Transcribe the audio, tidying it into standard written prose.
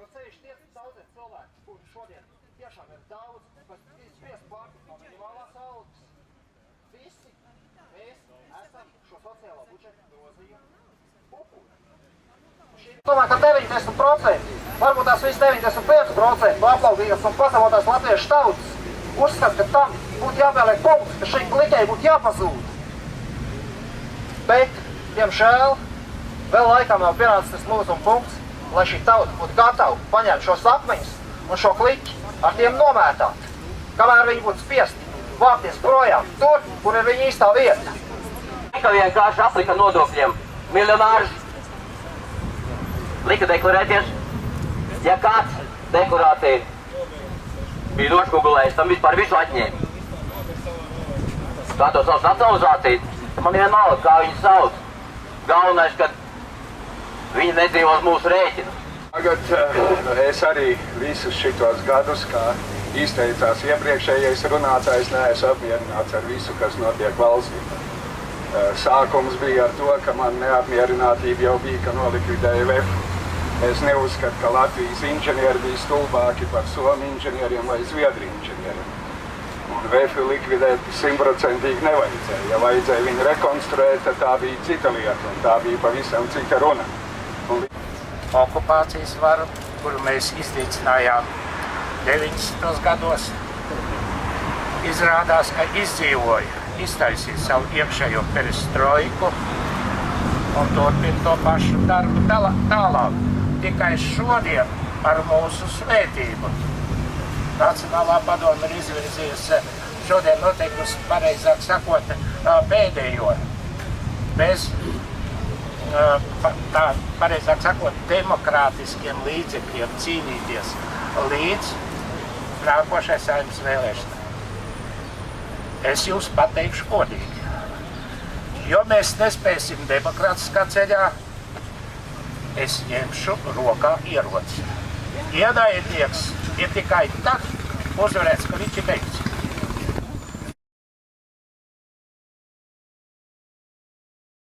Jo ceļš tie daudziem cilvēki, kuri šodien tiešām ir daudz, kas spiest pārtikt no minimālās algas. Visi mēs esam šo sociālo budžeta grozījumu upuri. Domāju, ka 90%, varbūt tās viss 95% aplaudīgas un pazemotās latviešu tautas uzskata, ka tam būtu jāpieliek punkts, ka šī kliķei būtu jāpazūd. Bet, diemžēl, vēl laikam nav pienācis tas lūzuma punkts, lai šī tauta būtu gatava paņemt šos akmeņus un šo kliķi ar tiem nomētāt, kamēr viņi būtu spiesti vākties projām tur, kur ir viņa īstā vieta. Ka vienkārši aplika nodokļiem miljonārs, lika deklarēties, ja kāds deklarācija bija noškugulējis, tam vispār visu atņēma. Kā to sauc nacionalizāciju, man vienalga, kā viņi sauc. Galvenais, ka viņi nedzīvo uz mūsu rēķinu. Tagad es arī visus šitos gadus, kā izteicās iepriekšējais runātājs, neesmu apmierināts ar visu, kas notiek valstī. Sākums bija ar to, ka man neapmierinātība jau bija, ka nolikvidēja VEF. Es neuzskatu, ka Latvijas inženieri bija stulbāki par Somu inženieriem vai Zviedru inženieriem. Un VEF likvidēt 100% nevajadzēja. Ja vajadzēja viņu rekonstruēt, tad tā bija cita lieta, un tā bija pavisam cita runa. Okupācijas varu, kuru mēs iznīcinājām 90. gados, izrādās, ka izdzīvoja, iztaisīja savu iekšējo perestroiku un turpina to pašu darbu tālāk. Tikai šodien ar mūsu svētību Nacionālā padome ir izvirzījusi šodien noteikusi, pareizāk sakot, pēdējo. Bez tā, pareizāk sakot, demokrātiskiem līdzekļiem cīnīties līdz nākošai Saeimas vēlēšanai. Es jūs pateikšu godīgi, jo mēs nespēsim demokrātiskā ceļā, es ņemšu rokā ieroci. Ienaidnieks ir tikai tad uzvarēts, ka viņš ir beigts.